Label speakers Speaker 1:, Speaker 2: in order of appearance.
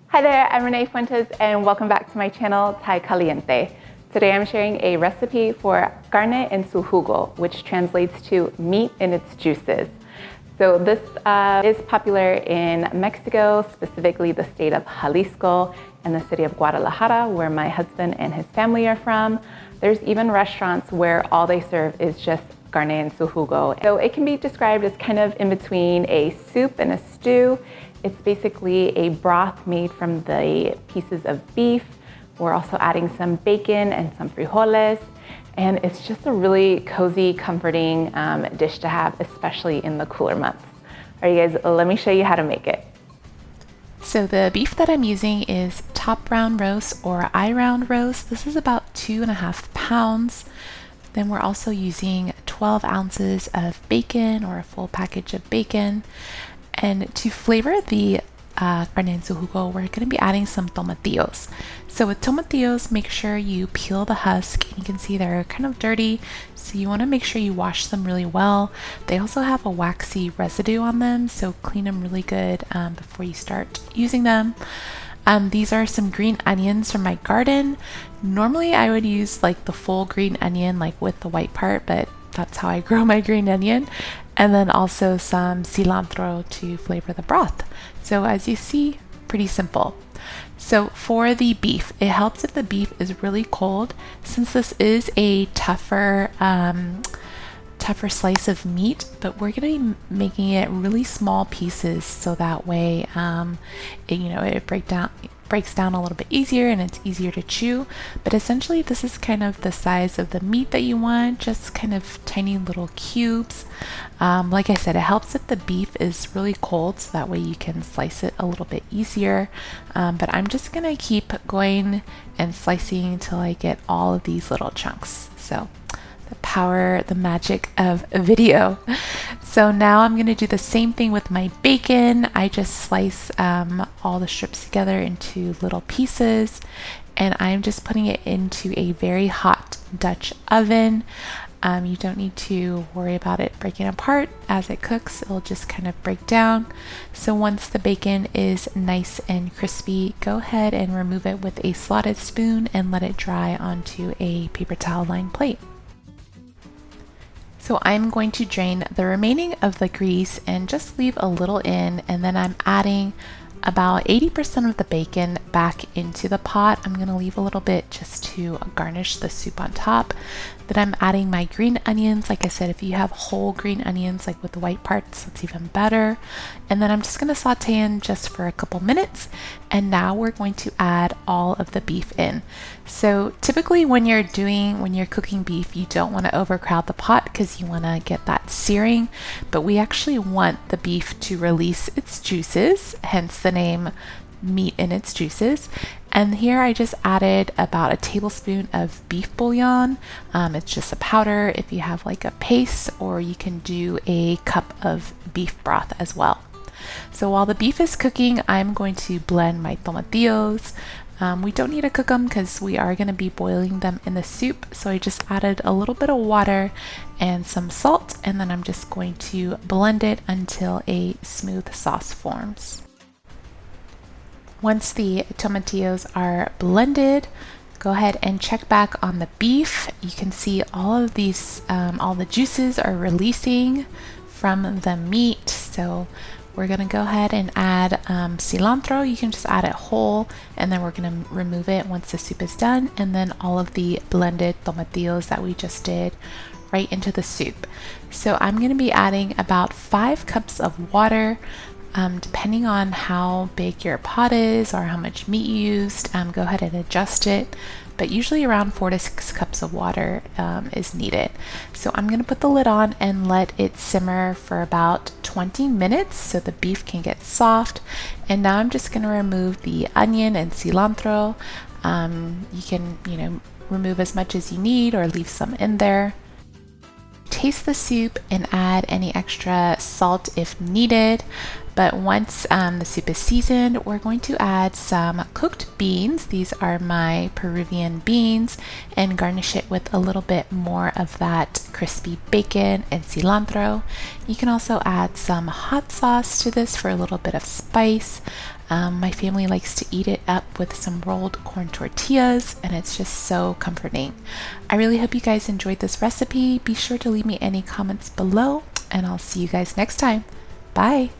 Speaker 1: Hi there, I'm Renee Fuentes and welcome back to my channel, Thai Caliente. Today I'm sharing a recipe for carne en su jugo, which translates to meat in its juices. So this is popular in Mexico, specifically the state of Jalisco and the city of Guadalajara, where my husband and his family are from. There's even restaurants where all they serve is just carne en su jugo. So it can be described as kind of in between a soup and a stew. It's basically a broth made from the pieces of beef. We're also adding some bacon and some frijoles. And it's just a really cozy, comforting dish to have, especially in the cooler months. All right, guys, let me show you how to make it.
Speaker 2: So the beef that I'm using is top round roast or eye round roast. This is about 2.5 pounds. Then we're also using 12 ounces of bacon or a full package of bacon. And to flavor the carne en su jugo, we're going to be adding some tomatillos. So with tomatillos, make sure you peel the husk. You can see they're kind of dirty, so you want to make sure you wash them really well. They also have a waxy residue on them, so clean them really good before you start using them. These are some green onions from my garden. Normally I would use like the full green onion, like with the white part, but that's how I grow my green onion. And then also some cilantro to flavor the broth. So as you see, pretty simple. So for the beef, it helps if the beef is really cold, since this is a tougher slice of meat, but we're going to be making it really small pieces so that way it breaks down a little bit easier and it's easier to chew. But essentially this is kind of the size of the meat that you want, just kind of tiny little cubes. Like I said, it helps if the beef is really cold, so that way you can slice it a little bit easier. But I'm just gonna keep going and slicing until I get all of these little chunks. So the magic of video. So now I'm going to do the same thing with my bacon. I just slice all the strips together into little pieces, and I'm just putting it into a very hot Dutch oven. You don't need to worry about it breaking apart as it cooks. It'll just kind of break down. So once the bacon is nice and crispy, go ahead and remove it with a slotted spoon and let it dry onto a paper towel lined plate. So I'm going to drain the remaining of the grease and just leave a little in, and then I'm adding about 80% of the bacon back into the pot. I'm going to leave a little bit just to garnish the soup on top. Then I'm adding my green onions. Like I said, if you have whole green onions, like with the white parts, that's even better. And then I'm just going to saute in just for a couple minutes. And now we're going to add all of the beef in. So typically when you're cooking beef, you don't want to overcrowd the pot because you want to get that searing, but we actually want the beef to release its juices, hence the name meat in its juices. And here I just added about a tablespoon of beef bouillon. It's just a powder if you have like a paste, or you can do a cup of beef broth as well. So while the beef is cooking, I'm going to blend my tomatillos. We don't need to cook them because we are going to be boiling them in the soup. So I just added a little bit of water and some salt, and then I'm just going to blend it until a smooth sauce forms. Once the tomatillos are blended, go ahead and check back on the beef. You can see all of these, all the juices are releasing from the meat. So we're going to go ahead and add cilantro. You can just add it whole, and then we're going to remove it once the soup is done, and then all of the blended tomatillos that we just did right into the soup. So I'm going to be adding about 5 cups of water. Depending on how big your pot is or how much meat you used, go ahead and adjust it. But usually around 4 to 6 cups of water is needed. So I'm going to put the lid on and let it simmer for about 20 minutes so the beef can get soft. And now I'm just going to remove the onion and cilantro. You can, remove as much as you need or leave some in there. Taste the soup and add any extra salt if needed. But once the soup is seasoned, we're going to add some cooked beans. These are my Peruvian beans, and garnish it with a little bit more of that crispy bacon and cilantro. You can also add some hot sauce to this for a little bit of spice. My family likes to eat it up with some rolled corn tortillas, and it's just so comforting. I really hope you guys enjoyed this recipe. Be sure to leave me any comments below, and I'll see you guys next time. Bye!